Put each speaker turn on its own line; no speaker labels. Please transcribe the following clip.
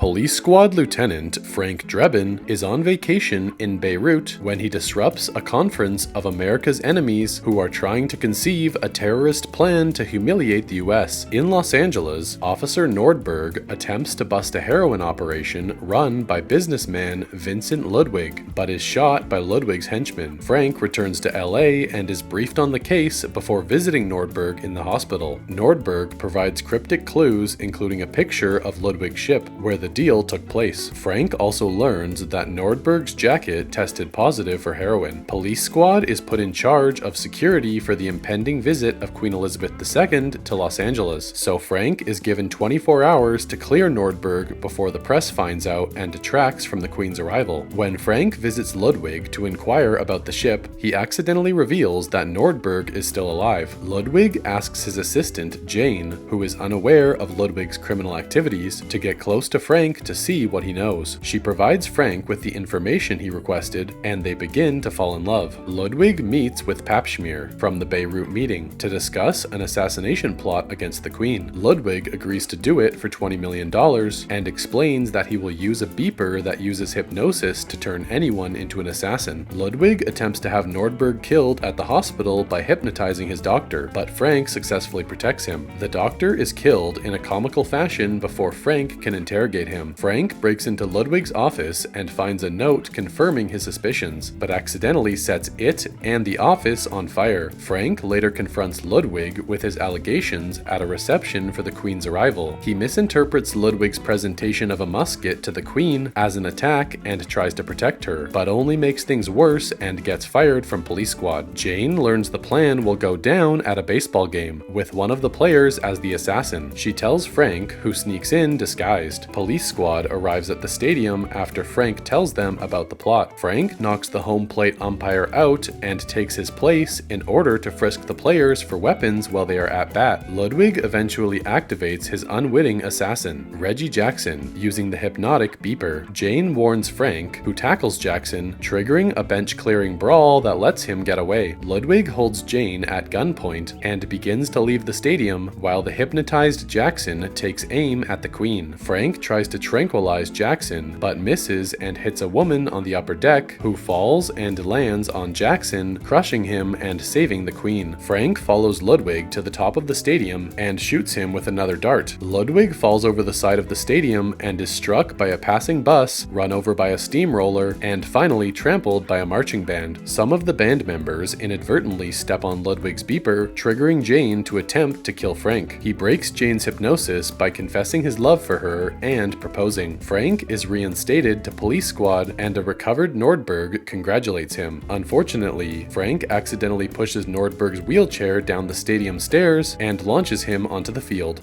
Police Squad Lieutenant Frank Drebin is on vacation in Beirut when he disrupts a conference of America's enemies who are trying to conceive a terrorist plan to humiliate the US. In Los Angeles, Officer Nordberg attempts to bust a heroin operation run by businessman Vincent Ludwig, but is shot by Ludwig's henchmen. Frank returns to LA and is briefed on the case before visiting Nordberg in the hospital. Nordberg provides cryptic clues, including a picture of Ludwig's ship, where the deal took place. Frank also learns that Nordberg's jacket tested positive for heroin. Police Squad is put in charge of security for the impending visit of Queen Elizabeth II to Los Angeles, so Frank is given 24 hours to clear Nordberg before the press finds out and detracts from the Queen's arrival. When Frank visits Ludwig to inquire about the ship, he accidentally reveals that Nordberg is still alive. Ludwig asks his assistant, Jane, who is unaware of Ludwig's criminal activities, to get close to Frank to see what he knows. She provides Frank with the information he requested, and they begin to fall in love. Ludwig meets with Papschmier from the Beirut meeting to discuss an assassination plot against the Queen. Ludwig agrees to do it for $20 million and explains that he will use a beeper that uses hypnosis to turn anyone into an assassin. Ludwig attempts to have Nordberg killed at the hospital by hypnotizing his doctor, but Frank successfully protects him. The doctor is killed in a comical fashion before Frank can interrogate him. Frank breaks into Ludwig's office and finds a note confirming his suspicions, but accidentally sets it and the office on fire. Frank later confronts Ludwig with his allegations at a reception for the Queen's arrival. He misinterprets Ludwig's presentation of a musket to the Queen as an attack and tries to protect her, but only makes things worse and gets fired from Police Squad. Jane learns the plan will go down at a baseball game, with one of the players as the assassin. She tells Frank, who sneaks in disguised. Police Squad arrives at the stadium after Frank tells them about the plot. Frank knocks the home plate umpire out and takes his place in order to frisk the players for weapons while they are at bat. Ludwig eventually activates his unwitting assassin, Reggie Jackson, using the hypnotic beeper. Jane warns Frank, who tackles Jackson, triggering a bench-clearing brawl that lets him get away. Ludwig holds Jane at gunpoint and begins to leave the stadium while the hypnotized Jackson takes aim at the Queen. Frank tries to tranquilize Jackson, but misses and hits a woman on the upper deck, who falls and lands on Jackson, crushing him and saving the Queen. Frank follows Ludwig to the top of the stadium and shoots him with another dart. Ludwig falls over the side of the stadium and is struck by a passing bus, run over by a steamroller, and finally trampled by a marching band. Some of the band members inadvertently step on Ludwig's beeper, triggering Jane to attempt to kill Frank. He breaks Jane's hypnosis by confessing his love for her and proposing. Frank is reinstated to Police Squad and a recovered Nordberg congratulates him. Unfortunately, Frank accidentally pushes Nordberg's wheelchair down the stadium stairs and launches him onto the field.